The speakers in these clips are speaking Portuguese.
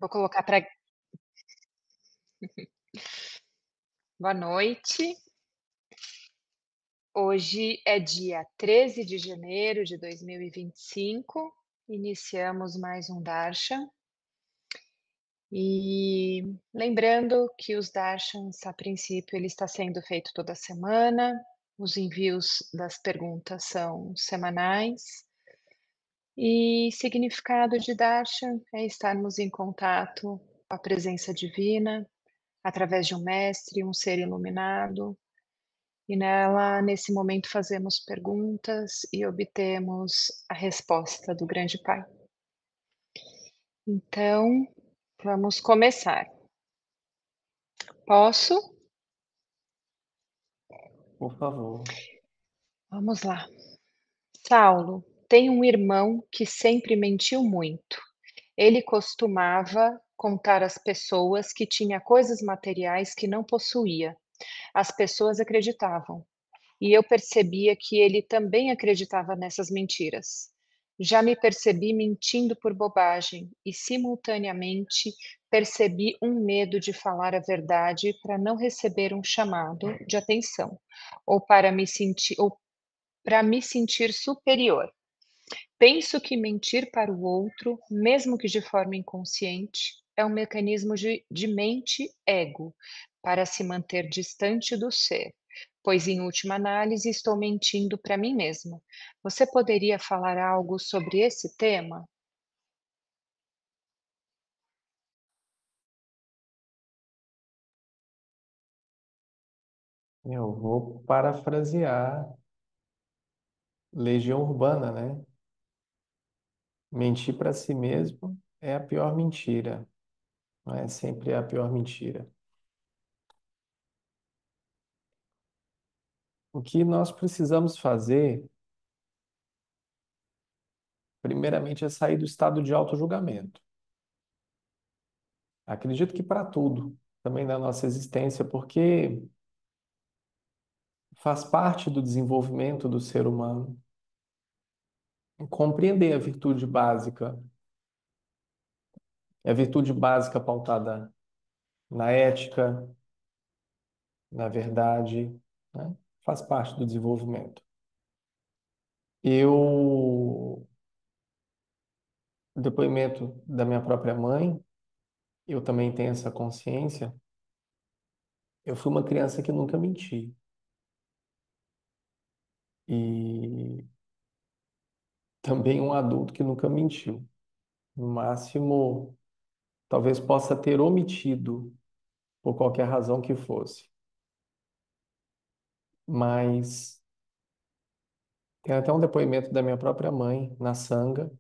Vou colocar para boa noite. Hoje é dia 13 de janeiro de 2025. Iniciamos mais um Darshan. E lembrando que os Darshans, a princípio, ele está sendo feito toda semana. Os envios das perguntas são semanais. E significado de Darshan é estarmos em contato com a presença divina, através de um mestre, um ser iluminado. E nela, nesse momento, fazemos perguntas e obtemos a resposta do Grande Pai. Então, vamos começar. Posso? Por favor. Vamos lá. Saulo tem um irmão que sempre mentiu muito. Ele costumava contar às pessoas que tinha coisas materiais que não possuía. As pessoas acreditavam. E eu percebia que ele também acreditava nessas mentiras. Já me percebi mentindo por bobagem e, simultaneamente, percebi um medo de falar a verdade para não receber um chamado de atenção, ou para me sentir superior. Penso que mentir para o outro, mesmo que de forma inconsciente, é um mecanismo de mente-ego para se manter distante do ser, pois, em última análise, estou mentindo para mim mesma. Você poderia falar algo sobre esse tema? Eu vou parafrasear Legião Urbana, né? Mentir para si mesmo é a pior mentira, não é sempre a pior mentira. O que nós precisamos fazer, primeiramente, é sair do estado de auto-julgamento. Acredito que para tudo, também da nossa existência, porque faz parte do desenvolvimento do ser humano compreender a virtude básica. É a virtude básica pautada na ética, na verdade, né? Faz parte do desenvolvimento. Eu, depoimento da minha própria mãe, eu também tenho essa consciência. Eu fui uma criança que nunca menti. E também um adulto que nunca mentiu. No máximo, talvez possa ter omitido por qualquer razão que fosse. Mas tem até um depoimento da minha própria mãe na Sanga,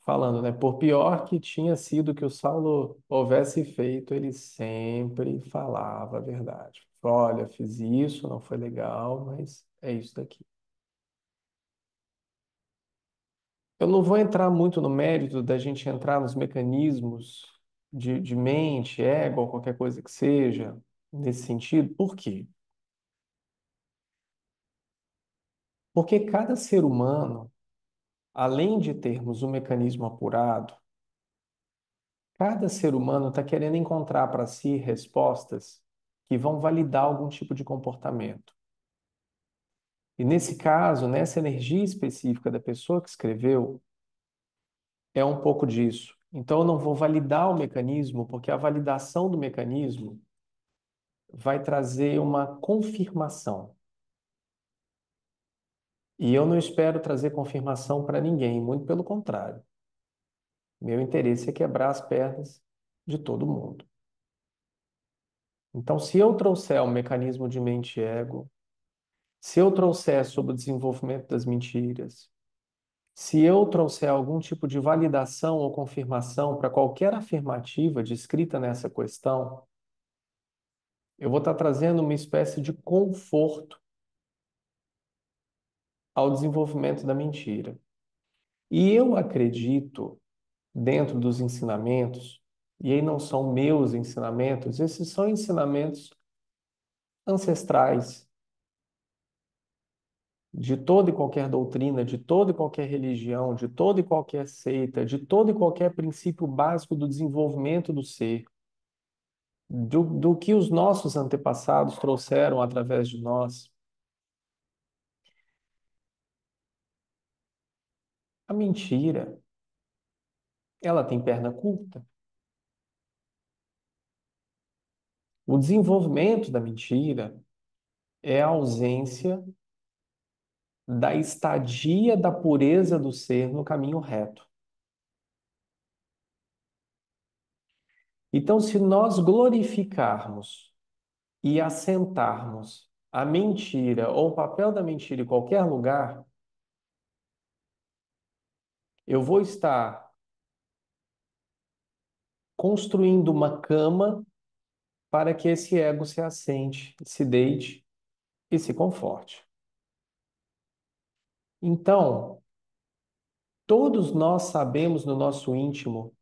falando, né? Por pior que tinha sido que o Saulo houvesse feito, ele sempre falava a verdade. Olha, fiz isso, não foi legal, mas é isso daqui. Eu não vou entrar muito no mérito da gente entrar nos mecanismos de mente, ego, ou qualquer coisa que seja, nesse sentido. Por quê? Porque cada ser humano, além de termos um mecanismo apurado, cada ser humano está querendo encontrar para si respostas que vão validar algum tipo de comportamento. E nesse caso, nessa energia específica da pessoa que escreveu, é um pouco disso. Então, eu não vou validar o mecanismo, porque a validação do mecanismo vai trazer uma confirmação. E eu não espero trazer confirmação para ninguém, muito pelo contrário. Meu interesse é quebrar as pernas de todo mundo. Então, se eu trouxer um mecanismo de mente-ego, se eu trouxer sobre o desenvolvimento das mentiras, se eu trouxer algum tipo de validação ou confirmação para qualquer afirmativa descrita nessa questão, eu vou estar trazendo uma espécie de conforto ao desenvolvimento da mentira. E eu acredito, dentro dos ensinamentos, e aí não são meus ensinamentos, esses são ensinamentos ancestrais de toda e qualquer doutrina, de toda e qualquer religião, de toda e qualquer seita, de todo e qualquer princípio básico do desenvolvimento do ser, do que os nossos antepassados trouxeram através de nós. A mentira, ela tem perna curta. O desenvolvimento da mentira é a ausência da estadia da pureza do ser no caminho reto. Então, se nós glorificarmos e assentarmos a mentira ou o papel da mentira em qualquer lugar, eu vou estar construindo uma cama para que esse ego se assente, se deite e se conforte. Então, todos nós sabemos no nosso íntimo,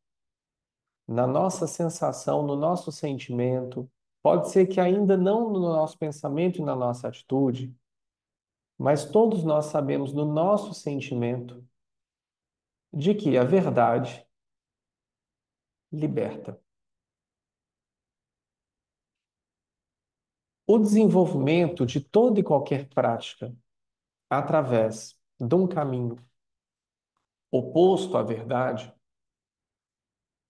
na nossa sensação, no nosso sentimento, pode ser que ainda não no nosso pensamento e na nossa atitude, mas todos nós sabemos no nosso sentimento de que a verdade liberta. O desenvolvimento de toda e qualquer prática através de um caminho oposto à verdade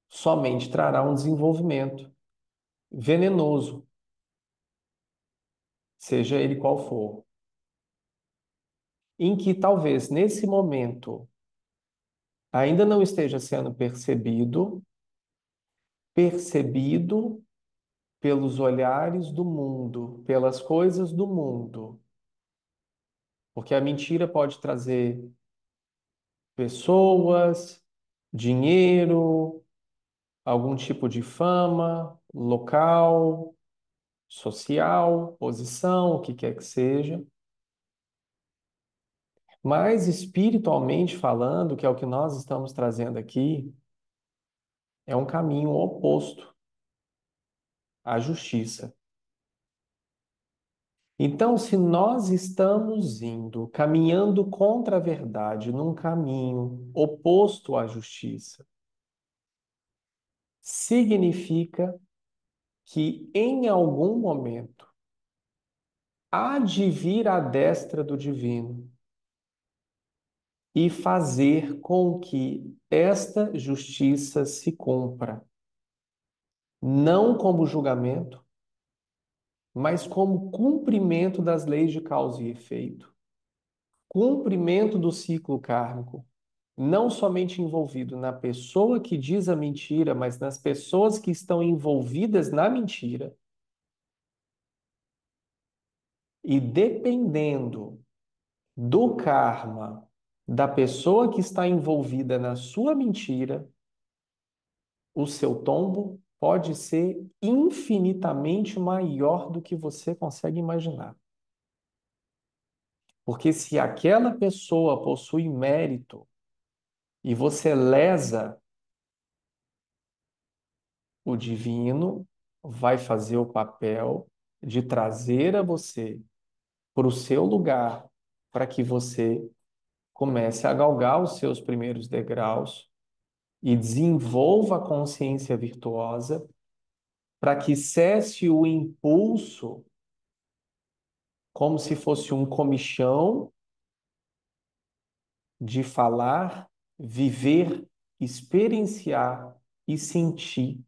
somente trará um desenvolvimento venenoso, seja ele qual for, em que talvez nesse momento ainda não esteja sendo percebido pelos olhares do mundo, pelas coisas do mundo. Porque a mentira pode trazer pessoas, dinheiro, algum tipo de fama, local, social, posição, o que quer que seja. Mas espiritualmente falando, que é o que nós estamos trazendo aqui, é um caminho oposto à justiça. Então, se nós estamos indo, caminhando contra a verdade, num caminho oposto à justiça, significa que em algum momento há de vir a destra do divino e fazer com que esta justiça se cumpra, não como julgamento, mas como cumprimento das leis de causa e efeito, cumprimento do ciclo kármico, não somente envolvido na pessoa que diz a mentira, mas nas pessoas que estão envolvidas na mentira. E dependendo do karma da pessoa que está envolvida na sua mentira, o seu tombo pode ser infinitamente maior do que você consegue imaginar. Porque se aquela pessoa possui mérito e você lesa, o divino vai fazer o papel de trazer a você para o seu lugar, para que você comece a galgar os seus primeiros degraus e desenvolva a consciência virtuosa, para que cesse o impulso, como se fosse um comichão de falar, viver, experienciar e sentir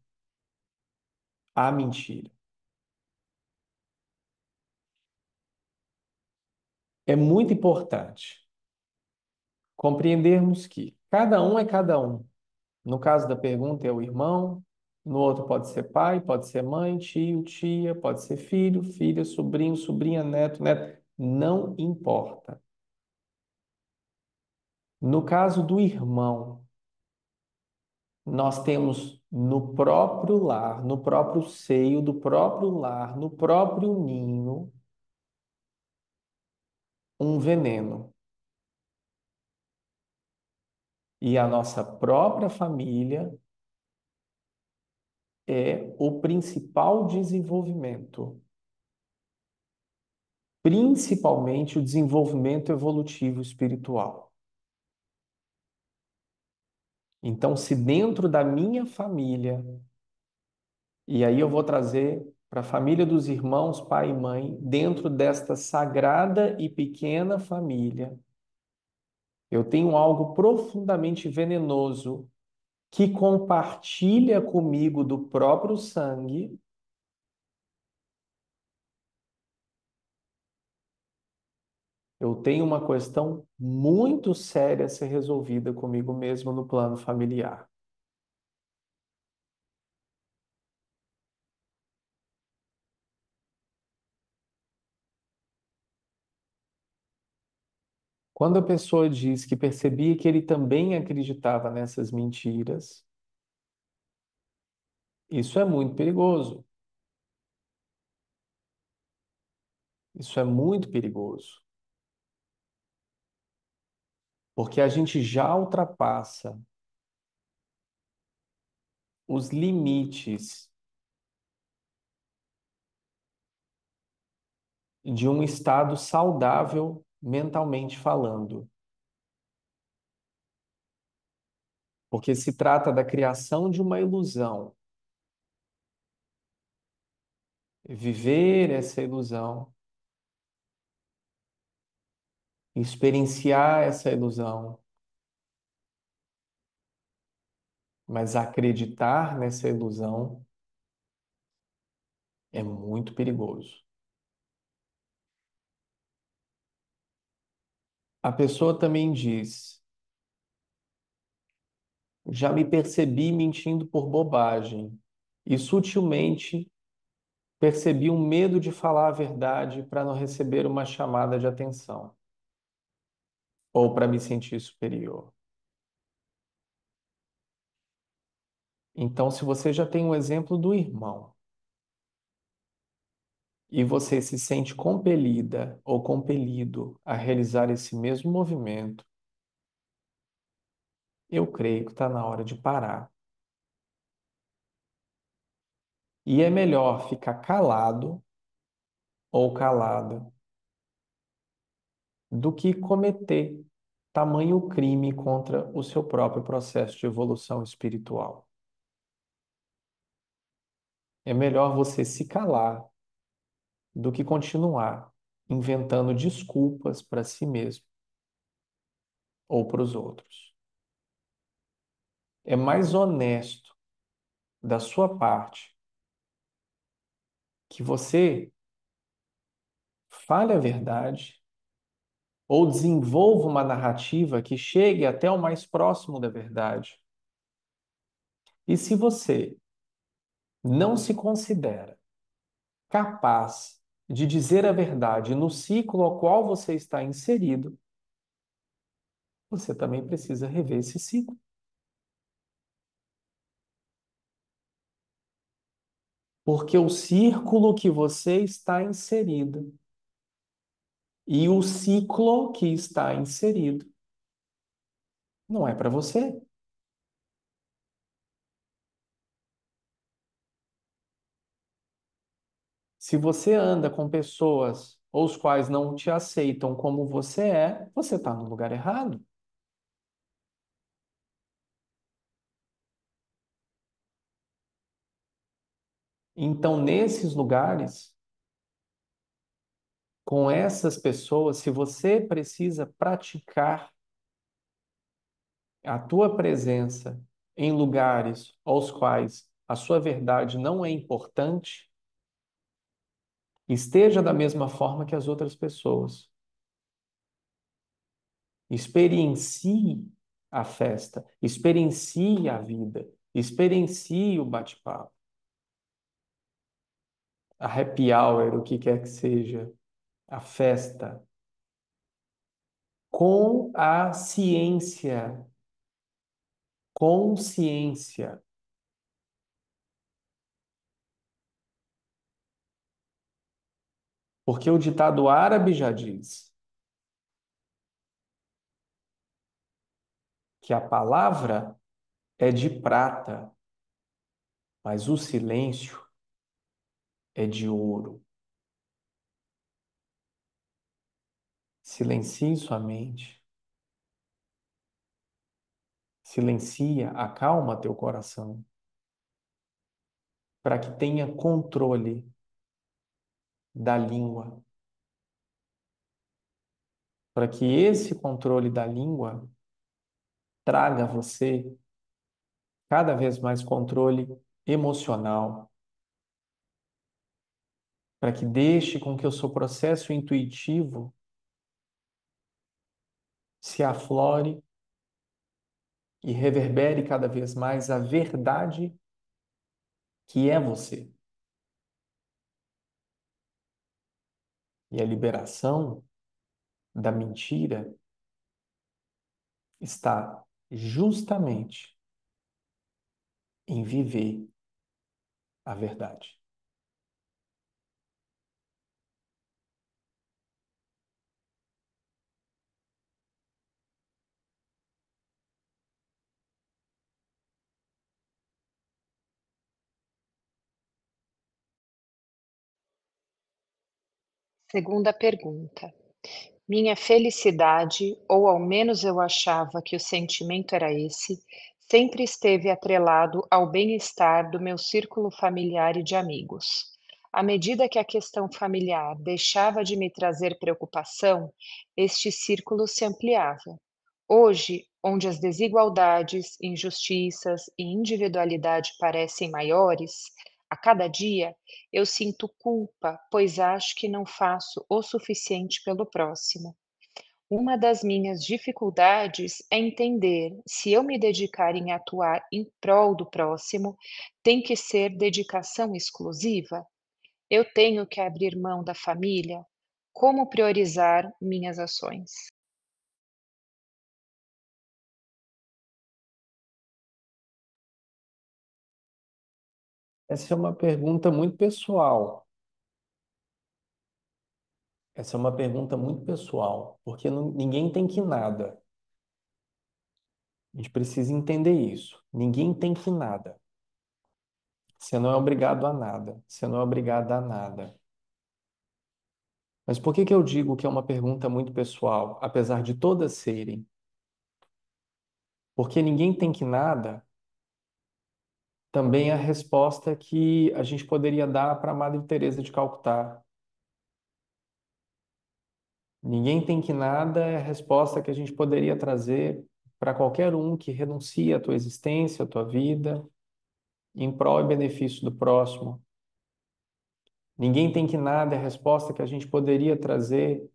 a mentira. É muito importante compreendermos que cada um é cada um. No caso da pergunta, é o irmão, no outro pode ser pai, pode ser mãe, tio, tia, pode ser filho, filha, sobrinho, sobrinha, neto, neta, não importa. No caso do irmão, nós temos no próprio lar, no próprio seio do próprio lar, no próprio ninho, um veneno. E a nossa própria família é o principal desenvolvimento. principalmente o desenvolvimento evolutivo espiritual. Então, se dentro da minha família, e aí eu vou trazer para a família dos irmãos, pai e mãe, dentro desta sagrada e pequena família, eu tenho algo profundamente venenoso que compartilha comigo do próprio sangue, eu tenho uma questão muito séria a ser resolvida comigo mesmo no plano familiar. Quando a pessoa diz que percebia que ele também acreditava nessas mentiras, isso é muito perigoso. Isso é muito perigoso, porque a gente já ultrapassa os limites de um estado saudável mentalmente falando, porque se trata da criação de uma ilusão. Viver essa ilusão, experienciar essa ilusão, mas acreditar nessa ilusão é muito perigoso. A pessoa também diz: já me percebi mentindo por bobagem e sutilmente percebi um medo de falar a verdade para não receber uma chamada de atenção ou para me sentir superior. Então, se você já tem um exemplo do irmão e você se sente compelida ou compelido a realizar esse mesmo movimento, eu creio que está na hora de parar. E é melhor ficar calado ou calada do que cometer tamanho crime contra o seu próprio processo de evolução espiritual. É melhor você se calar do que continuar inventando desculpas para si mesmo ou para os outros. É mais honesto da sua parte que você fale a verdade ou desenvolva uma narrativa que chegue até o mais próximo da verdade. E se você não se considera capaz de dizer a verdade no ciclo ao qual você está inserido, você também precisa rever esse ciclo. Porque o círculo que você está inserido e o ciclo que está inserido não é para você. Se você anda com pessoas os quais não te aceitam como você está no lugar errado. Então, nesses lugares, com essas pessoas, se você precisa praticar a tua presença em lugares aos quais a sua verdade não é importante, esteja da mesma forma que as outras pessoas. Experiencie a festa, experiencie a vida, experiencie o bate-papo, a happy hour, o que quer que seja, a festa, com a ciência, consciência. Porque o ditado árabe já diz que a palavra é de prata, mas o silêncio é de ouro. Silencie sua mente. Silencia, acalma teu coração, para que tenha controle da língua, para que esse controle da língua traga a você cada vez mais controle emocional, para que deixe com que o seu processo intuitivo se aflore e reverbere cada vez mais a verdade que é você. E a liberação da mentira está justamente em viver a verdade. Segunda pergunta. Minha felicidade, ou ao menos eu achava que o sentimento era esse, sempre esteve atrelado ao bem-estar do meu círculo familiar e de amigos. À medida que a questão familiar deixava de me trazer preocupação, este círculo se ampliava. Hoje, onde as desigualdades, injustiças e individualidade parecem maiores, a cada dia eu sinto culpa, pois acho que não faço o suficiente pelo próximo. Uma das minhas dificuldades é entender se eu me dedicar em atuar em prol do próximo, tem que ser dedicação exclusiva? Eu tenho que abrir mão da família? Como priorizar minhas ações? Essa é uma pergunta muito pessoal. Essa é uma pergunta muito pessoal, porque ninguém tem que nada. A gente precisa entender isso. Ninguém tem que nada. Você não é obrigado a nada. Você não é obrigada a nada. Mas por que que eu digo que é uma pergunta muito pessoal, apesar de todas serem? Porque ninguém tem que nada também é a resposta que a gente poderia dar para a Madre Teresa de Calcutá. Ninguém tem que nada é a resposta que a gente poderia trazer para qualquer um que renuncia à tua existência, à tua vida, em prol e benefício do próximo. Ninguém tem que nada é a resposta que a gente poderia trazer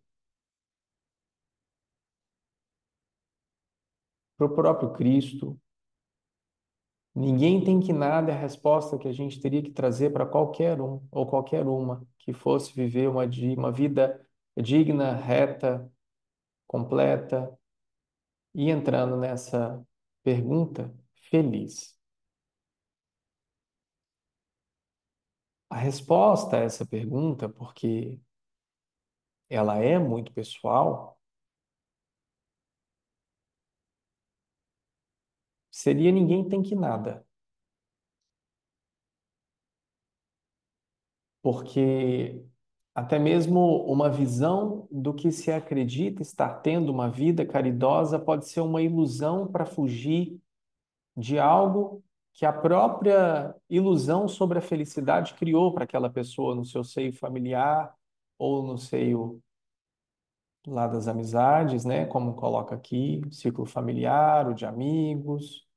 para o próprio Cristo. Ninguém tem que nada é a resposta que a gente teria que trazer para qualquer um ou qualquer uma que fosse viver uma vida digna, reta, completa e entrando nessa pergunta, feliz. A resposta a essa pergunta, porque ela é muito pessoal, seria ninguém tem que nada. Porque até mesmo uma visão do que se acredita estar tendo uma vida caridosa pode ser uma ilusão para fugir de algo que a própria ilusão sobre a felicidade criou para aquela pessoa no seu seio familiar ou no seio lá das amizades, né? Como coloca aqui, o ciclo familiar, o de amigos.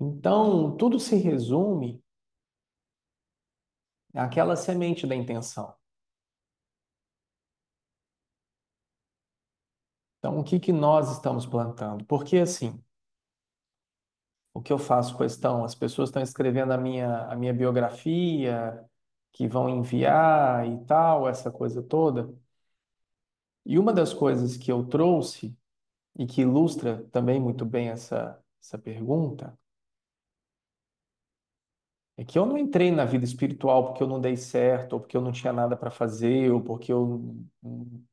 Então, tudo se resume àquela semente da intenção. Então, o que que nós estamos plantando? Porque assim, o que eu faço questão, as pessoas estão escrevendo a minha biografia, que vão enviar e tal, essa coisa toda. E uma das coisas que eu trouxe e que ilustra também muito bem essa pergunta é que eu não entrei na vida espiritual porque eu não dei certo, ou porque eu não tinha nada para fazer, ou porque eu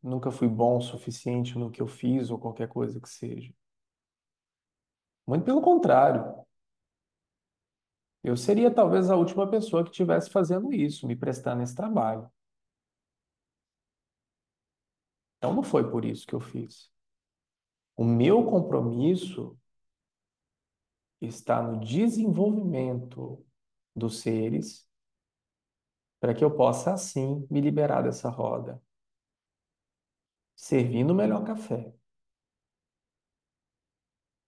nunca fui bom o suficiente no que eu fiz, ou qualquer coisa que seja. Muito pelo contrário. Eu seria talvez a última pessoa que estivesse fazendo isso, me prestando esse trabalho. Então não foi por isso que eu fiz. O meu compromisso está no desenvolvimento dos seres para que eu possa, assim, me liberar dessa roda, servindo o melhor café.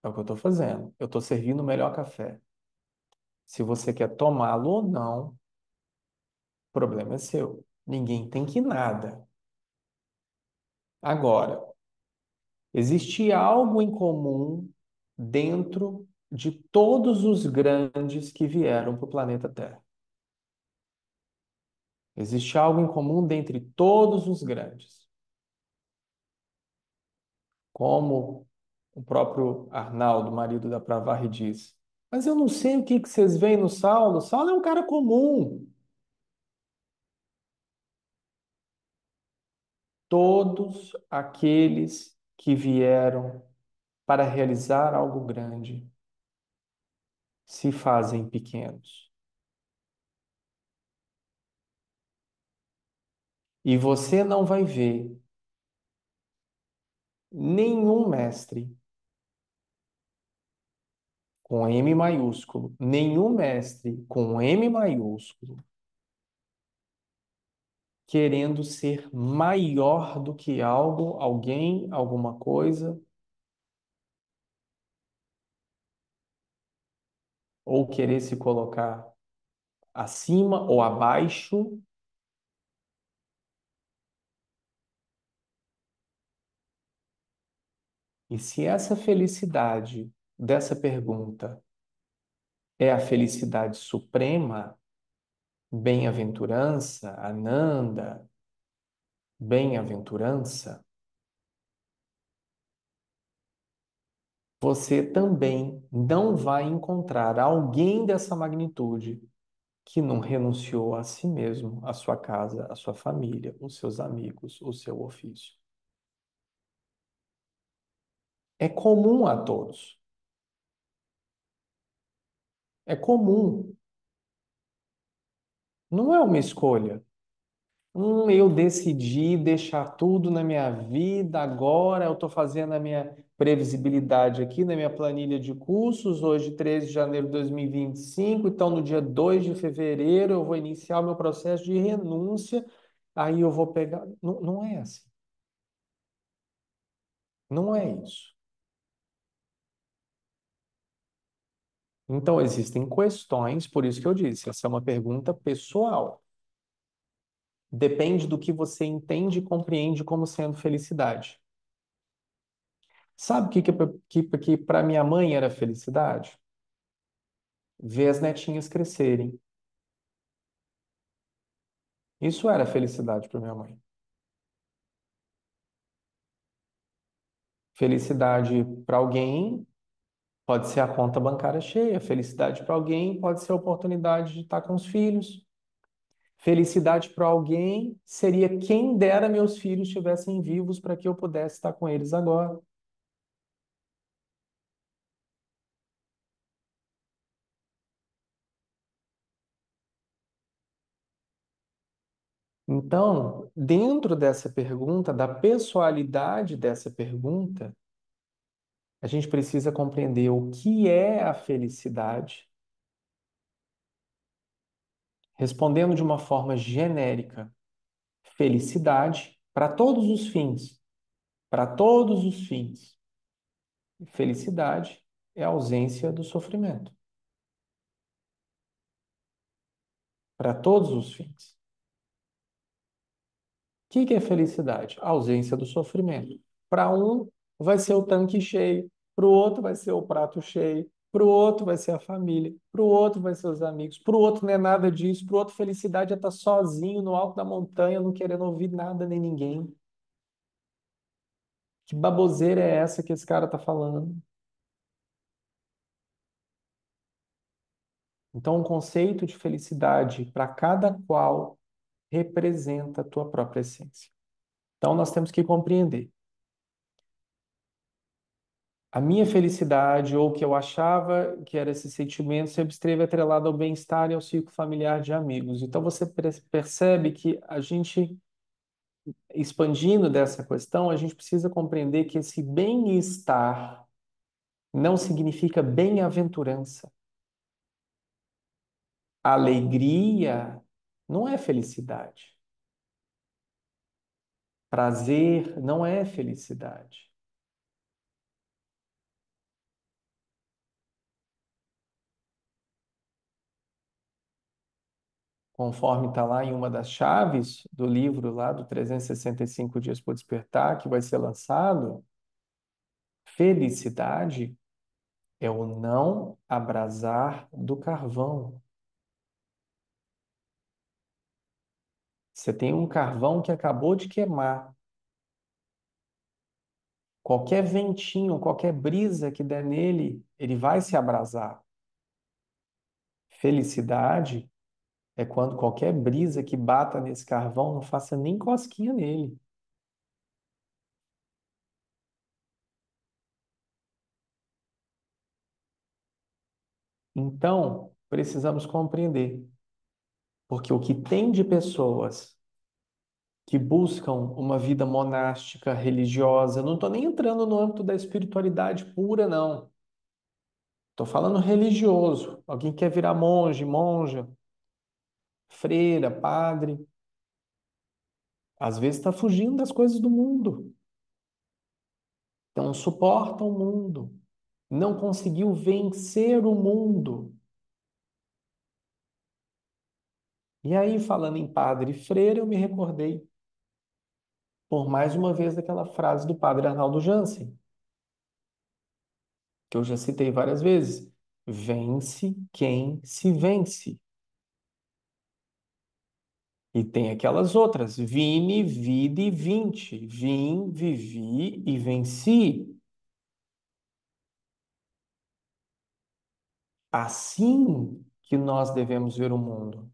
É o que eu estou fazendo. Eu estou servindo o melhor café. Se você quer tomá-lo ou não, o problema é seu. Ninguém tem que nada. Agora, existe algo em comum dentro de todos os grandes que vieram para o planeta Terra. Existe algo em comum dentre todos os grandes. Como o próprio Arnaldo, marido da Pravarri, diz. Mas eu não sei o que que vocês veem no Saulo. Saulo é um cara comum. Todos aqueles que vieram para realizar algo grande se fazem pequenos. E você não vai ver nenhum mestre com M maiúsculo, nenhum mestre com M maiúsculo, querendo ser maior do que algo, alguém, alguma coisa, ou querer se colocar acima ou abaixo. E se essa felicidade dessa pergunta é a felicidade suprema, bem-aventurança, Ananda, bem-aventurança, você também não vai encontrar alguém dessa magnitude que não renunciou a si mesmo, a sua casa, a sua família, os seus amigos, o seu ofício. É comum a todos. É comum. Não é uma escolha. Eu decidi deixar tudo na minha vida, agora eu estou fazendo a minha previsibilidade aqui na minha planilha de cursos, hoje, 13 de janeiro de 2025, então no dia 2 de fevereiro eu vou iniciar o meu processo de renúncia, aí eu vou pegar. Não, não é assim. Não é isso. Então existem questões, por isso que eu disse, essa é uma pergunta pessoal. Depende do que você entende e compreende como sendo felicidade. Sabe o que para minha mãe era felicidade? Ver as netinhas crescerem. Isso era felicidade para minha mãe. Felicidade para alguém pode ser a conta bancária cheia. Felicidade para alguém pode ser a oportunidade de estar com os filhos. Felicidade para alguém seria quem dera meus filhos estivessem vivos para que eu pudesse estar com eles agora. Então, dentro dessa pergunta, da pessoalidade dessa pergunta, a gente precisa compreender o que é a felicidade, respondendo de uma forma genérica. Felicidade para todos os fins, para todos os fins. Felicidade é a ausência do sofrimento, para todos os fins. O que é felicidade? A ausência do sofrimento. Para um, vai ser o tanque cheio, para o outro, vai ser o prato cheio, para o outro, vai ser a família, para o outro, vai ser os amigos, para o outro, não é nada disso, para o outro, felicidade é estar sozinho no alto da montanha, não querendo ouvir nada nem ninguém. Que baboseira é essa que esse cara está falando? Então, o conceito de felicidade para cada qual representa a tua própria essência. Então, nós temos que compreender. A minha felicidade, ou o que eu achava que era esse sentimento, sempre esteve atrelado ao bem-estar e ao ciclo familiar de amigos. Então você percebe que a gente, expandindo dessa questão, a gente precisa compreender que esse bem-estar não significa bem-aventurança. Alegria não é felicidade. Prazer não é felicidade. Conforme está lá em uma das chaves do livro lá do 365 Dias para o Despertar, que vai ser lançado, felicidade é o não abrasar do carvão. Você tem um carvão que acabou de queimar. Qualquer ventinho, qualquer brisa que der nele, ele vai se abrasar. Felicidade é quando qualquer brisa que bata nesse carvão não faça nem cosquinha nele. Então, precisamos compreender, porque o que tem de pessoas que buscam uma vida monástica, religiosa, não estou nem entrando no âmbito da espiritualidade pura, não. Estou falando religioso. Alguém quer virar monge, monja, freira, padre. Às vezes está fugindo das coisas do mundo. Não suporta o mundo. Não conseguiu vencer o mundo. E aí, falando em padre e freira, eu me recordei, por mais uma vez, daquela frase do padre Arnaldo Jansen, que eu já citei várias vezes. Vence quem se vence. E tem aquelas outras, vini, vidi, vinci. Vim, vivi e venci. Assim que nós devemos ver o mundo.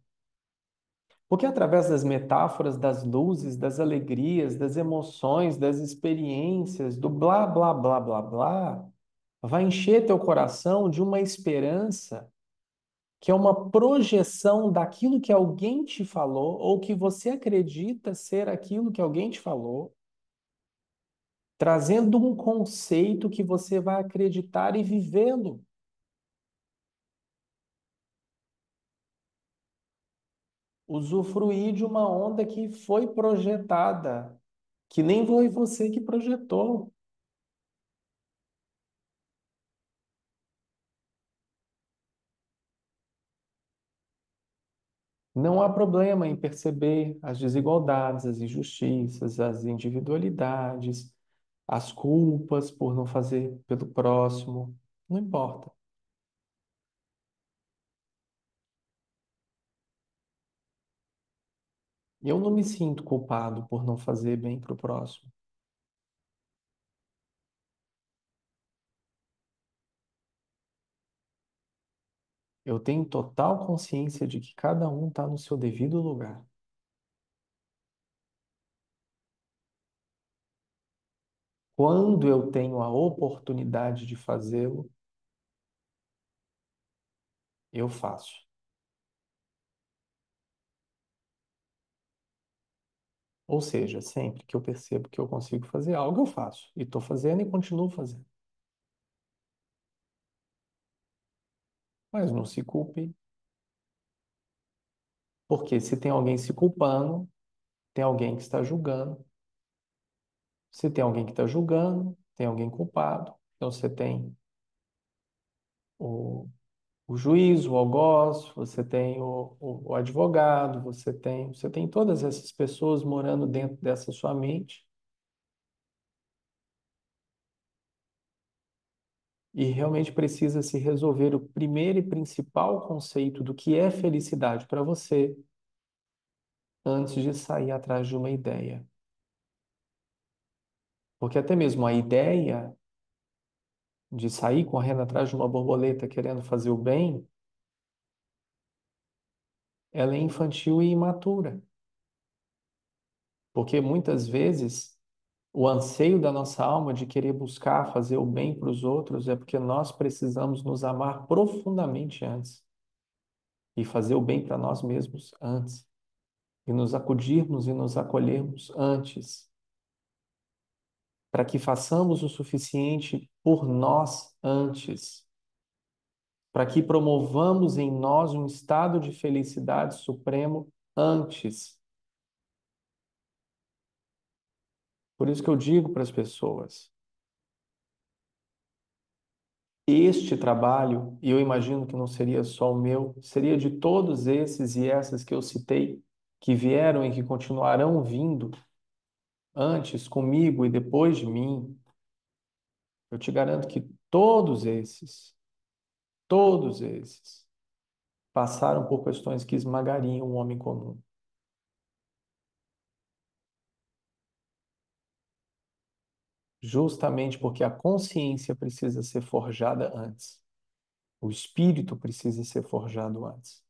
Porque através das metáforas, das luzes, das alegrias, das emoções, das experiências, do blá, blá, blá, blá, blá, vai encher teu coração de uma esperança que é uma projeção daquilo que alguém te falou ou que você acredita ser aquilo que alguém te falou, trazendo um conceito que você vai acreditar e vivê-lo. Usufruir de uma onda que foi projetada, que nem foi você que projetou. Não há problema em perceber as desigualdades, as injustiças, as individualidades, as culpas por não fazer pelo próximo. Não importa. Eu não me sinto culpado por não fazer bem para o próximo. Eu tenho total consciência de que cada um está no seu devido lugar. Quando eu tenho a oportunidade de fazê-lo, eu faço. Ou seja, sempre que eu percebo que eu consigo fazer algo, eu faço. E estou fazendo e continuo fazendo. Mas não se culpe, porque se tem alguém se culpando, tem alguém que está julgando. Se tem alguém que está julgando, tem alguém culpado. Então você tem o, o juiz, o algoz, você tem o advogado, você tem todas essas pessoas morando dentro dessa sua mente. E realmente precisa se resolver o primeiro e principal conceito do que é felicidade para você antes de sair atrás de uma ideia. Porque até mesmo a ideia de sair correndo atrás de uma borboleta querendo fazer o bem, ela é infantil e imatura. Porque muitas vezes O anseio da nossa alma de querer buscar fazer o bem para os outros é porque nós precisamos nos amar profundamente antes e fazer o bem para nós mesmos antes e nos acudirmos e nos acolhermos antes, para que façamos o suficiente por nós antes, para que promovamos em nós um estado de felicidade supremo antes. Por isso que eu digo para as pessoas, este trabalho, e eu imagino que não seria só o meu, seria de todos esses e essas que eu citei, que vieram e que continuarão vindo antes, comigo e depois de mim. Eu te garanto que todos esses, passaram por questões que esmagariam o homem comum. Justamente porque a consciência precisa ser forjada antes. O espírito precisa ser forjado antes.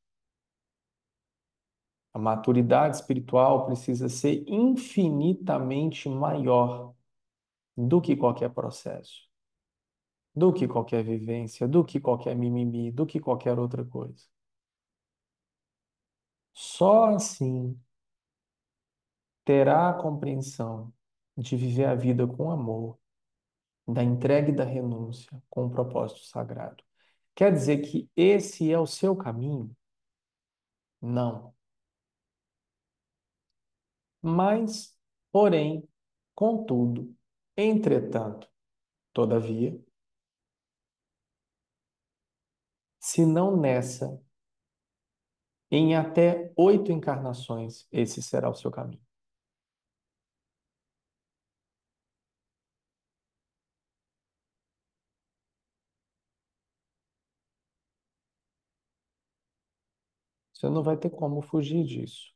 A maturidade espiritual precisa ser infinitamente maior do que qualquer processo, do que qualquer vivência, do que qualquer mimimi, do que qualquer outra coisa. Só assim terá a compreensão de viver a vida com amor, da entrega e da renúncia com um propósito sagrado. Quer dizer que esse é o seu caminho? Não. Mas, porém, contudo, entretanto, todavia, se não nessa, em até 8 encarnações, esse será o seu caminho. Você não vai ter como fugir disso.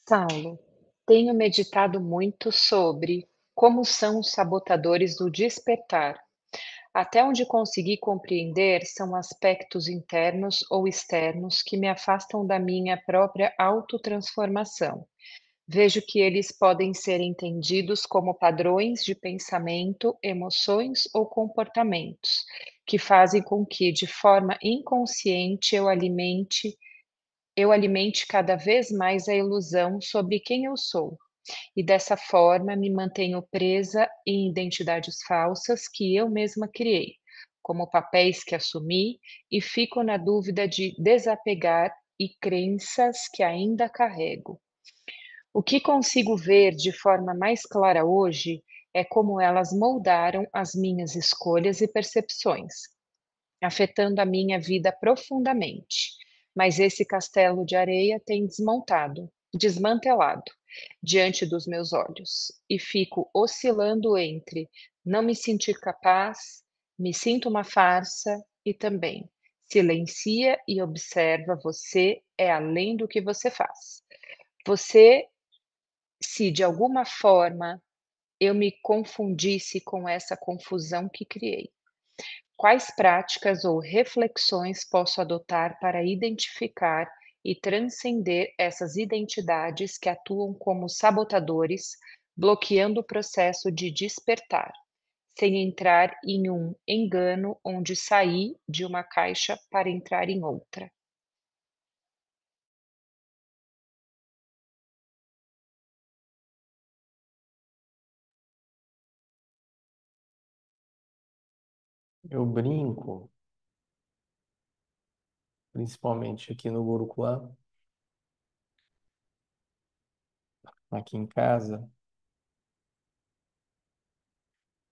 Saulo, tenho meditado muito sobre como são os sabotadores do despertar. Até onde consegui compreender são aspectos internos ou externos que me afastam da minha própria autotransformação. Vejo que eles podem ser entendidos como padrões de pensamento, emoções ou comportamentos, que fazem com que, de forma inconsciente, eu alimente cada vez mais a ilusão sobre quem eu sou, e dessa forma me mantenho presa em identidades falsas que eu mesma criei, como papéis que assumi, e fico na dúvida de desapegar e crenças que ainda carrego. O que consigo ver de forma mais clara hoje é como elas moldaram as minhas escolhas e percepções, afetando a minha vida profundamente. Mas esse castelo de areia tem desmantelado diante dos meus olhos, e fico oscilando entre não me sentir capaz, me sinto uma farsa e também silencia e observa, você é além do que você faz. Você, se de alguma forma eu me confundisse com essa confusão que criei, quais práticas ou reflexões posso adotar para identificar e transcender essas identidades que atuam como sabotadores, bloqueando o processo de despertar, sem entrar em um engano onde saí de uma caixa para entrar em outra? Eu brinco, principalmente aqui no Gurukula, aqui em casa,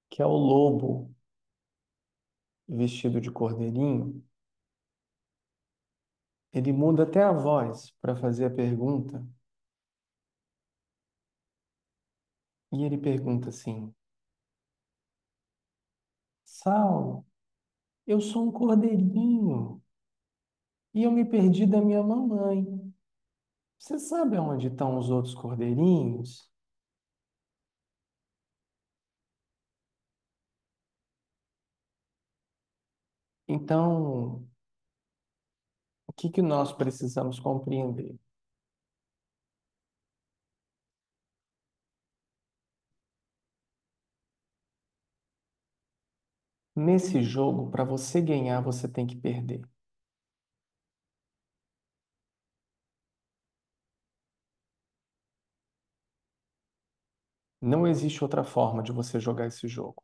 que é o lobo vestido de cordeirinho. Ele muda até a voz para fazer a pergunta, e ele pergunta assim: Saulo, eu sou um cordeirinho. e eu me perdi da minha mamãe. Você sabe onde estão os outros cordeirinhos? Então, o que que nós precisamos compreender? Nesse jogo, para você ganhar, você tem que perder. Não existe outra forma de você jogar esse jogo.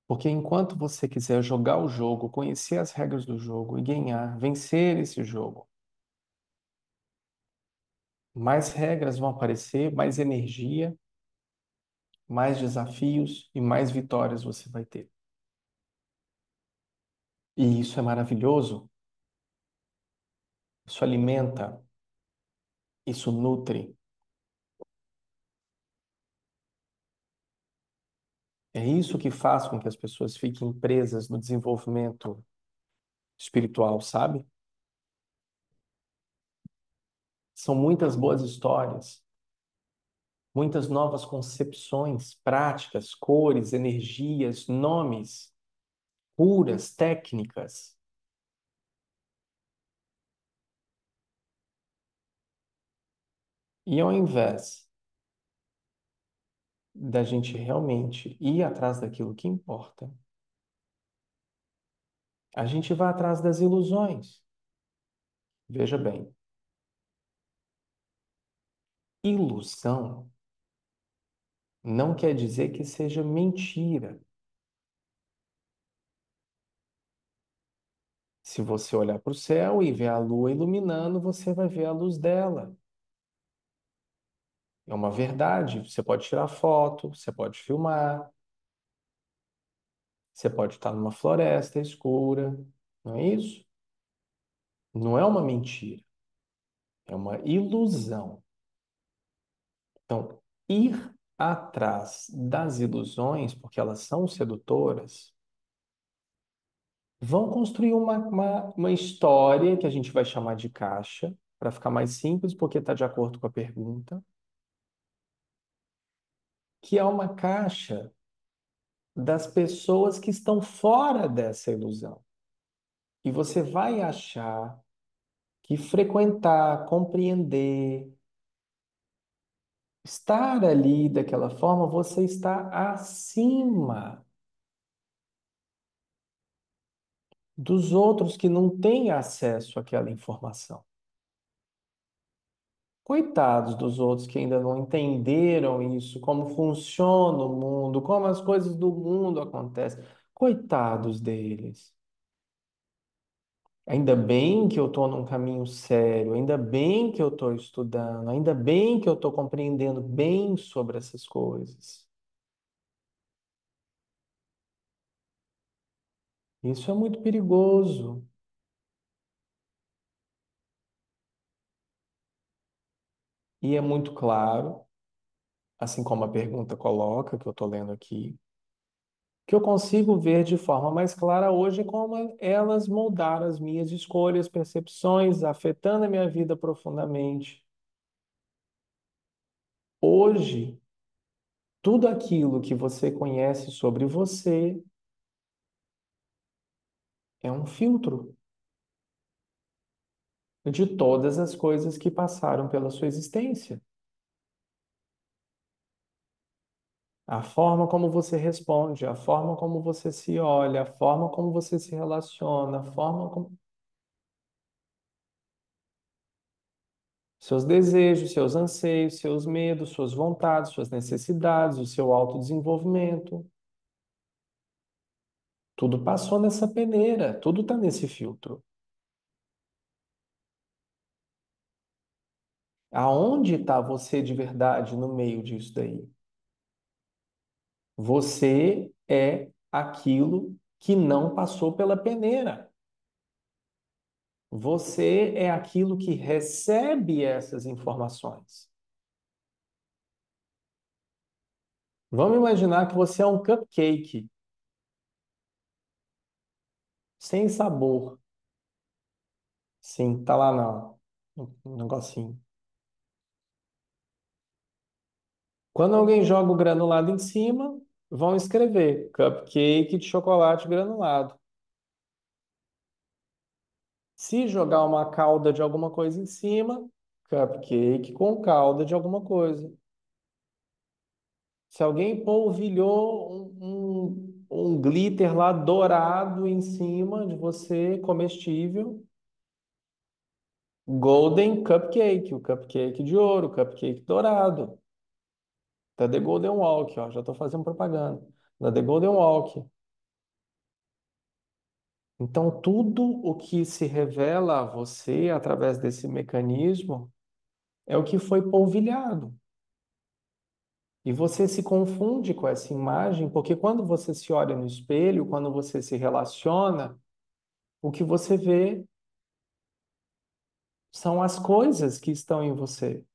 Porque enquanto você quiser jogar o jogo, conhecer as regras do jogo e ganhar, vencer esse jogo, mais regras vão aparecer, mais energia, mais desafios e mais vitórias você vai ter. E isso é maravilhoso, isso alimenta, isso nutre. É isso que faz com que as pessoas fiquem presas no desenvolvimento espiritual, sabe? São muitas boas histórias, muitas novas concepções, práticas, cores, energias, nomes, curas, técnicas. E ao invés da gente realmente ir atrás daquilo que importa, a gente vai atrás das ilusões. Veja bem, ilusão não quer dizer que seja mentira. Se você olhar para o céu e ver a lua iluminando, você vai ver a luz dela. É uma verdade. Você pode tirar foto, você pode filmar, você pode estar numa floresta escura, não é isso? Não é uma mentira, é uma ilusão. Então, ir atrás das ilusões, porque elas são sedutoras, vão construir uma história que a gente vai chamar de caixa, para ficar mais simples, porque está de acordo com a pergunta, que é uma caixa das pessoas que estão fora dessa ilusão. E você vai achar que frequentar, compreender, estar ali daquela forma, você está acima dos outros que não têm acesso àquela informação. Coitados dos outros que ainda não entenderam isso, como funciona o mundo, como as coisas do mundo acontecem. Coitados deles. Ainda bem que eu estou num caminho sério, ainda bem que eu estou estudando, ainda bem que eu estou compreendendo bem sobre essas coisas. Isso é muito perigoso. E é muito claro, assim como a pergunta coloca, que eu estou lendo aqui, que eu consigo ver de forma mais clara hoje como elas moldaram as minhas escolhas, percepções, afetando a minha vida profundamente. Hoje, tudo aquilo que você conhece sobre você é um filtro de todas as coisas que passaram pela sua existência. A forma como você responde, a forma como você se olha, a forma como você se relaciona, a forma como seus desejos, seus anseios, seus medos, suas vontades, suas necessidades, o seu autodesenvolvimento. Tudo passou nessa peneira, tudo está nesse filtro. Aonde está você de verdade no meio disso daí? Você é aquilo que não passou pela peneira. Você é aquilo que recebe essas informações. Vamos imaginar que você é um cupcake. sem sabor. Sim, tá lá no negocinho. Quando alguém joga o granulado em cima, vão escrever cupcake de chocolate granulado. Se jogar uma calda de alguma coisa em cima, cupcake com calda de alguma coisa. Se alguém polvilhou um glitter lá dourado em cima de você, comestível, golden cupcake, o cupcake de ouro, o cupcake dourado. Da The Golden Walk, ó, já estou fazendo propaganda. Da The Golden Walk. Então, tudo o que se revela a você através desse mecanismo é o que foi polvilhado. E você se confunde com essa imagem, porque quando você se olha no espelho, quando você se relaciona, o que você vê são as coisas que estão em você.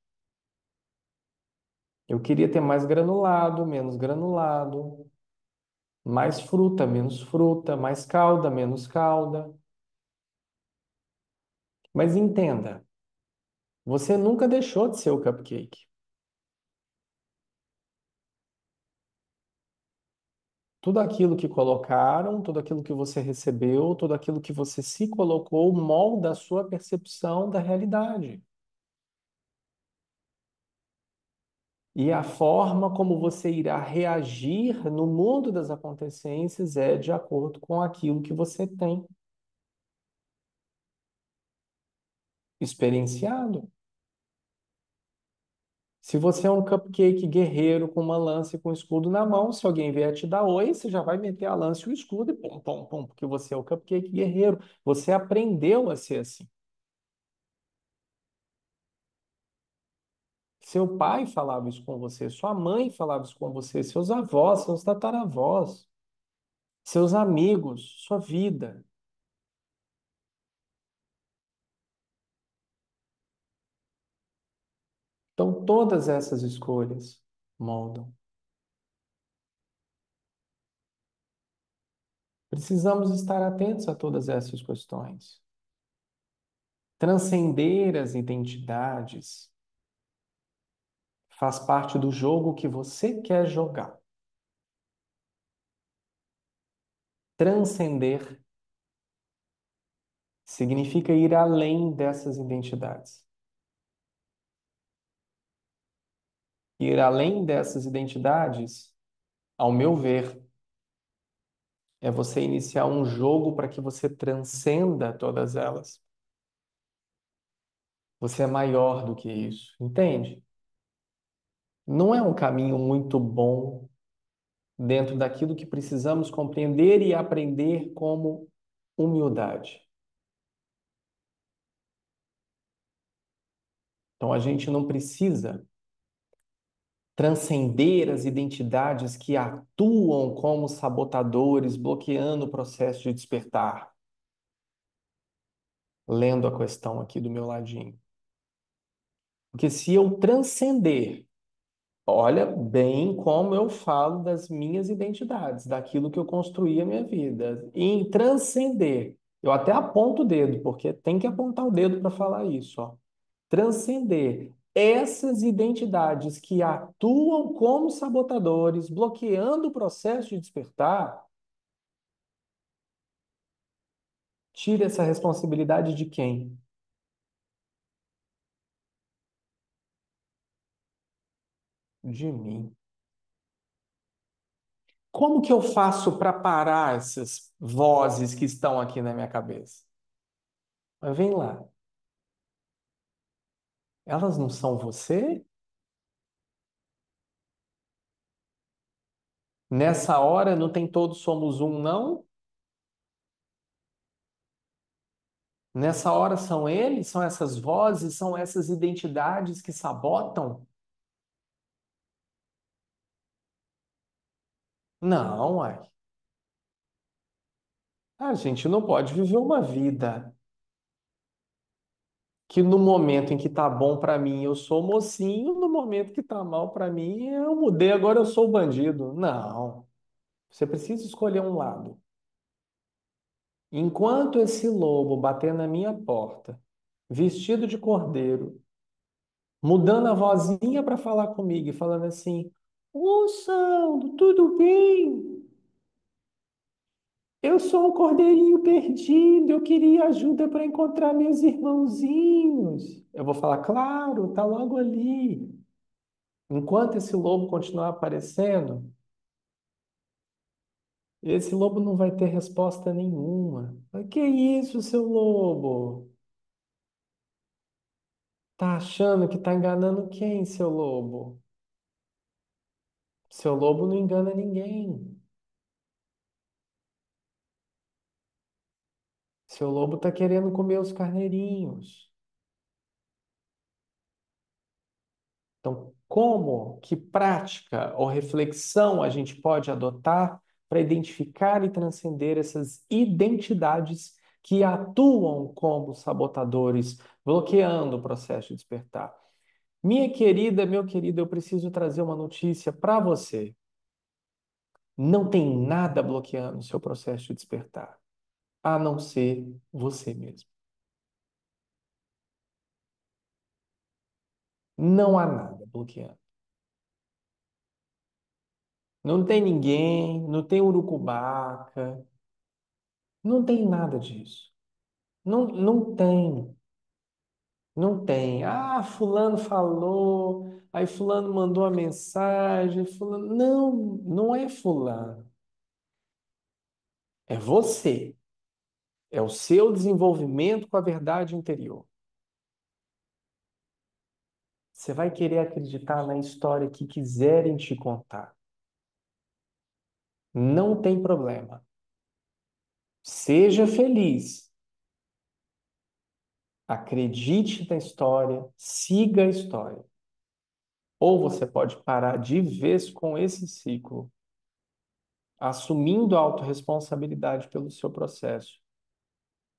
Eu queria ter mais granulado, menos granulado, mais fruta, menos fruta, mais calda, menos calda. Mas entenda, você nunca deixou de ser o cupcake. Tudo aquilo que colocaram, tudo aquilo que você recebeu, tudo aquilo que você se colocou molda a sua percepção da realidade. E a forma como você irá reagir no mundo das acontecências é de acordo com aquilo que você tem experienciado. Se você é um cupcake guerreiro com uma lança e com um escudo na mão, se alguém vier te dar oi, você já vai meter a lança e o escudo e pum, pum, pum, porque você é o cupcake guerreiro. Você aprendeu a ser assim. Seu pai falava isso com você, sua mãe falava isso com você, seus avós, seus tataravós, seus amigos, sua vida. Então, todas essas escolhas moldam. Precisamos estar atentos a todas essas questões. Transcender as identidades faz parte do jogo que você quer jogar. Transcender significa ir além dessas identidades. Ir além dessas identidades, ao meu ver, é você iniciar um jogo para que você transcenda todas elas. Você é maior do que isso, entende? Não é um caminho muito bom dentro daquilo que precisamos compreender e aprender como humildade. Então a gente não precisa transcender as identidades que atuam como sabotadores, bloqueando o processo de despertar. Lendo a questão aqui do meu ladinho. Porque se eu transcender, olha bem como eu falo das minhas identidades, daquilo que eu construí a minha vida. E em transcender, eu até aponto o dedo, porque tem que apontar o dedo para falar isso, ó. Transcender essas identidades que atuam como sabotadores, bloqueando o processo de despertar, tira essa responsabilidade de quem? De mim. Como que eu faço para parar essas vozes que estão aqui na minha cabeça? Mas vem lá. Elas não são você? Nessa hora não tem todos somos um, não? Nessa hora são eles, são essas vozes, são essas identidades que sabotam? Não, uai. A gente não pode viver uma vida que no momento em que tá bom pra mim eu sou mocinho, no momento que tá mal pra mim eu mudei, agora eu sou bandido. Não. Você precisa escolher um lado. Enquanto esse lobo bater na minha porta, vestido de cordeiro, mudando a vozinha para falar comigo e falando assim: Ô, Saulo, tudo bem? Eu sou um cordeirinho perdido, eu queria ajuda para encontrar meus irmãozinhos. Eu vou falar, claro, tá logo ali. Enquanto esse lobo continuar aparecendo, esse lobo não vai ter resposta nenhuma. Mas que isso, seu lobo? Tá achando que tá enganando quem, seu lobo? Seu lobo não engana ninguém. Seu lobo tá querendo comer os carneirinhos. Então, como, que prática ou reflexão a gente pode adotar para identificar e transcender essas identidades que atuam como sabotadores, bloqueando o processo de despertar? Minha querida, meu querido, eu preciso trazer uma notícia para você. Não tem nada bloqueando o seu processo de despertar, a não ser você mesmo. Não há nada bloqueando. Não tem ninguém, não tem urucubaca, não tem nada disso. Não, não tem, não tem. Ah, fulano falou, aí fulano mandou a mensagem, fulano... Não, não é fulano. É você. É o seu desenvolvimento com a verdade interior. Você vai querer acreditar na história que quiserem te contar. Não tem problema. Seja feliz. Acredite na história, siga a história. Ou você pode parar de vez com esse ciclo, assumindo a autorresponsabilidade pelo seu processo,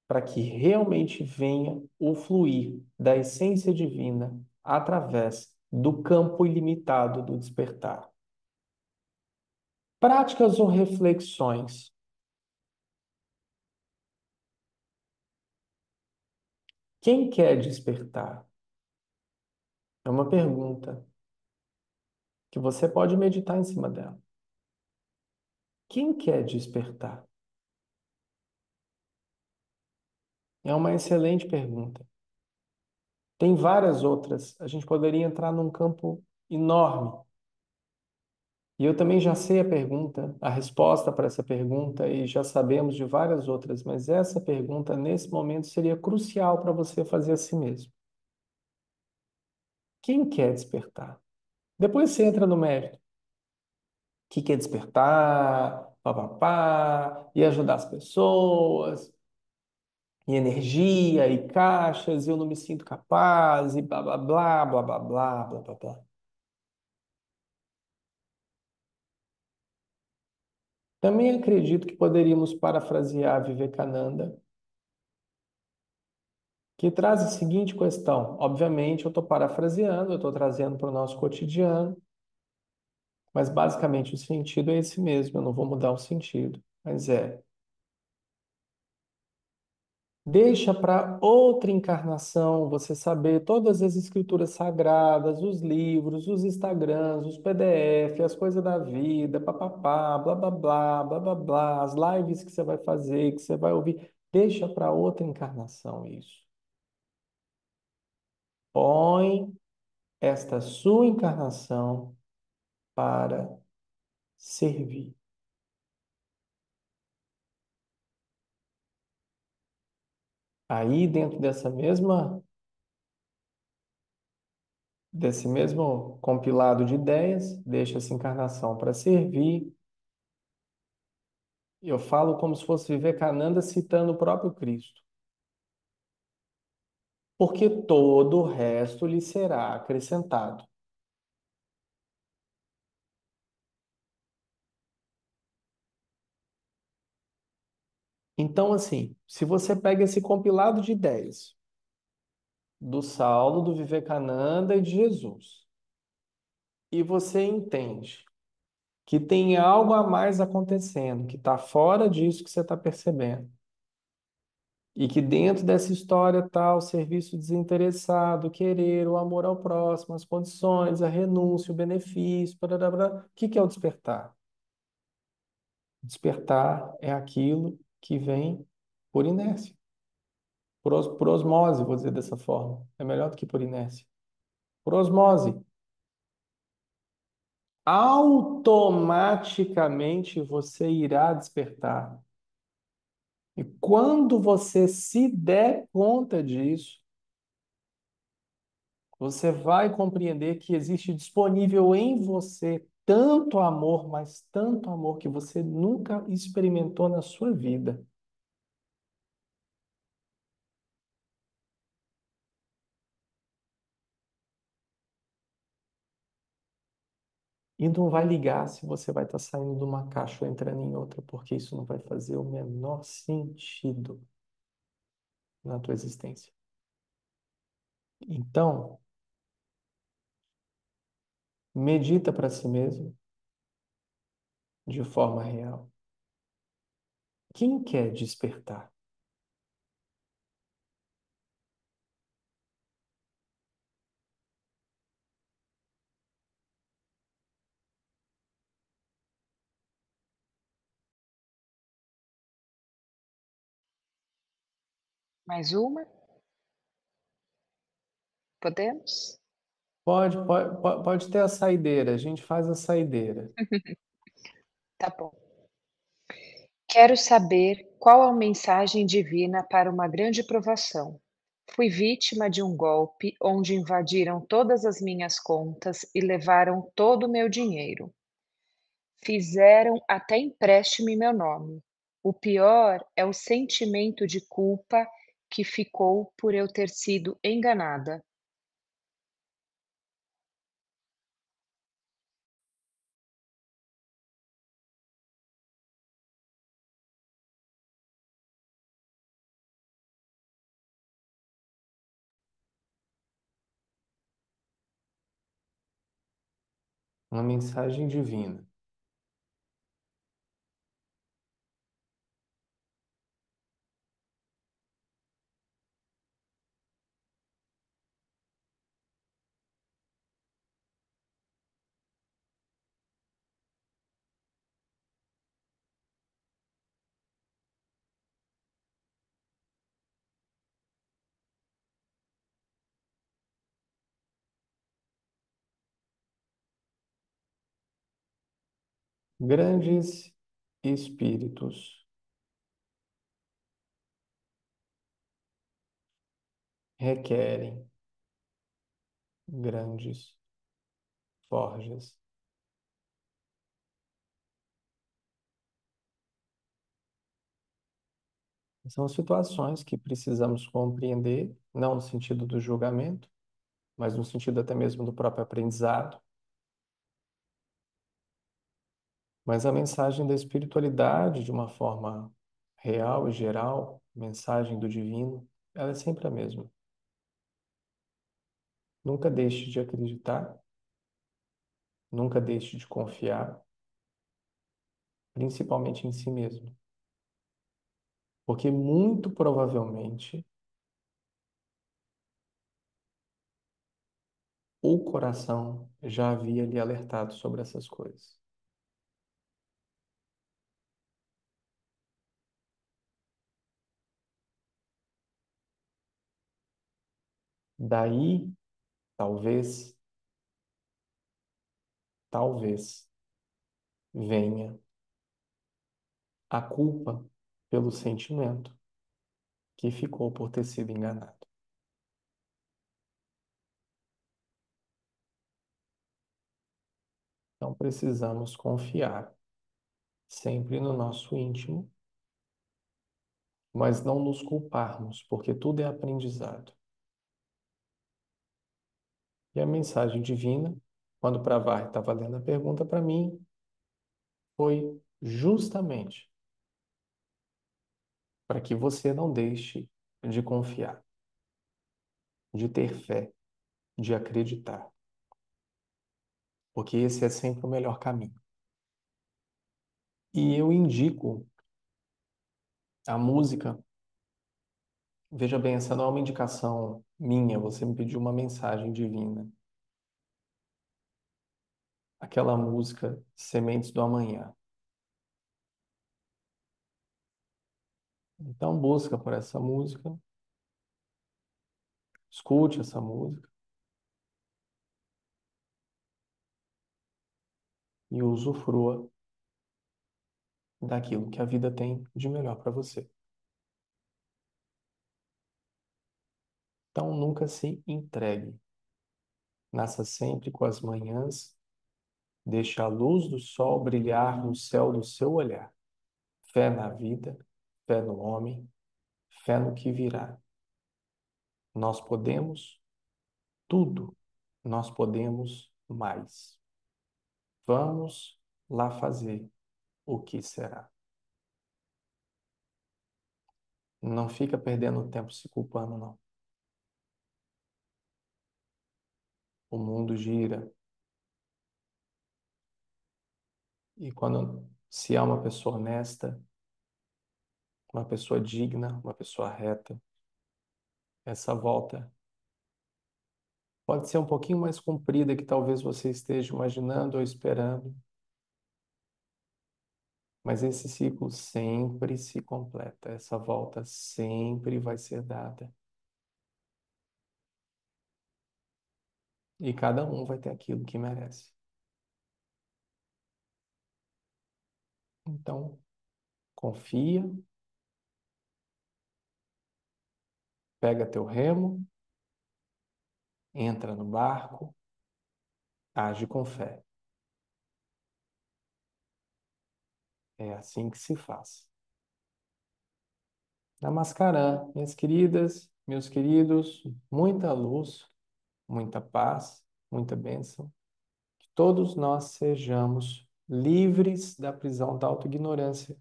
para que realmente venha o fluir da essência divina através do campo ilimitado do despertar. Práticas ou reflexões. Quem quer despertar? É uma pergunta que você pode meditar em cima dela. Quem quer despertar? É uma excelente pergunta. Tem várias outras. A gente poderia entrar num campo enorme. E eu também já sei a pergunta, a resposta para essa pergunta, e já sabemos de várias outras, mas essa pergunta, nesse momento, seria crucial para você fazer a si mesmo. Quem quer despertar? Depois você entra no mérito. O que quer despertar? Papapá, e ajudar as pessoas, e energia, e caixas, e eu não me sinto capaz, e blá blá blá, blá blá blá, blá blá blá. Também acredito que poderíamos parafrasear Vivekananda, que traz a seguinte questão. Obviamente, eu estou parafraseando, eu estou trazendo para o nosso cotidiano, mas basicamente o sentido é esse mesmo, eu não vou mudar o sentido. Mas deixa para outra encarnação você saber todas as escrituras sagradas, os livros, os Instagrams, os PDF, as coisas da vida, papapá, blá blá blá, blá blá blá, as lives que você vai fazer, que você vai ouvir. Deixa para outra encarnação isso. Põe esta sua encarnação para servir. Aí, dentro desse mesmo compilado de ideias, deixa essa encarnação para servir. Eu falo como se fosse Vivekananda citando o próprio Cristo. Porque todo o resto lhe será acrescentado. Então, assim, se você pega esse compilado de ideias do Saulo, do Vivekananda e de Jesus, e você entende que tem algo a mais acontecendo, que está fora disso que você está percebendo. E que dentro dessa história tá o serviço desinteressado, o querer, o amor ao próximo, as condições, a renúncia, o benefício, parará. O que que é o despertar? Despertar é aquilo que vem por inércia, por osmose, vou dizer dessa forma. É melhor do que por inércia. Por osmose. Automaticamente você irá despertar. E quando você se der conta disso, você vai compreender que existe disponível em você tanto amor, mas tanto amor que você nunca experimentou na sua vida. E não vai ligar se você vai estar saindo de uma caixa ou entrando em outra, porque isso não vai fazer o menor sentido na tua existência. Então, medita para si mesmo de forma real. Quem quer despertar? Mais uma? Podemos? Pode ter a saideira, a gente faz a saideira. Tá bom. Quero saber qual a mensagem divina para uma grande provação. Fui vítima de um golpe onde invadiram todas as minhas contas e levaram todo o meu dinheiro. Fizeram até empréstimo em meu nome. O pior é o sentimento de culpa que ficou por eu ter sido enganada. Uma mensagem divina. Grandes espíritos requerem grandes forjas. São situações que precisamos compreender, não no sentido do julgamento, mas no sentido até mesmo do próprio aprendizado. Mas a mensagem da espiritualidade, de uma forma real e geral, mensagem do divino, ela é sempre a mesma. Nunca deixe de acreditar, nunca deixe de confiar, principalmente em si mesmo. Porque muito provavelmente o coração já havia lhe alertado sobre essas coisas. Daí, talvez, talvez, venha a culpa pelo sentimento que ficou por ter sido enganado. Então, precisamos confiar sempre no nosso íntimo, mas não nos culparmos, porque tudo é aprendizado. E a mensagem divina, quando Pravar estava lendo a pergunta para mim, foi justamente para que você não deixe de confiar, de ter fé, de acreditar, porque esse é sempre o melhor caminho. E eu indico a música Veja bem, essa não é uma indicação minha, você me pediu uma mensagem divina. Aquela música Sementes do Amanhã. Então busca por essa música, escute essa música e usufrua daquilo que a vida tem de melhor para você. Então nunca se entregue. Nasça sempre com as manhãs, deixe a luz do sol brilhar no céu do seu olhar. Fé na vida, fé no homem, fé no que virá. Nós podemos tudo, nós podemos mais. Vamos lá fazer o que será. Não fica perdendo tempo se culpando, não. O mundo gira e quando se é uma pessoa honesta, uma pessoa digna, uma pessoa reta, essa volta pode ser um pouquinho mais comprida que talvez você esteja imaginando ou esperando, mas esse ciclo sempre se completa, essa volta sempre vai ser dada. E cada um vai ter aquilo que merece. Então, confia, pega teu remo, entra no barco, age com fé. É assim que se faz. Namaskaram, minhas queridas, meus queridos, muita luz, muita paz, muita bênção. Que todos nós sejamos livres da prisão da autoignorância,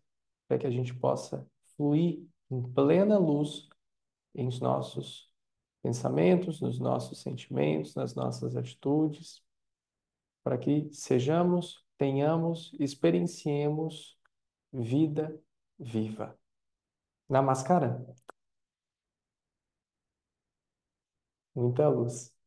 para que a gente possa fluir em plena luz em nossos pensamentos, nos nossos sentimentos, nas nossas atitudes, para que sejamos, tenhamos, experienciemos vida viva. Namaskaram. Muita luz.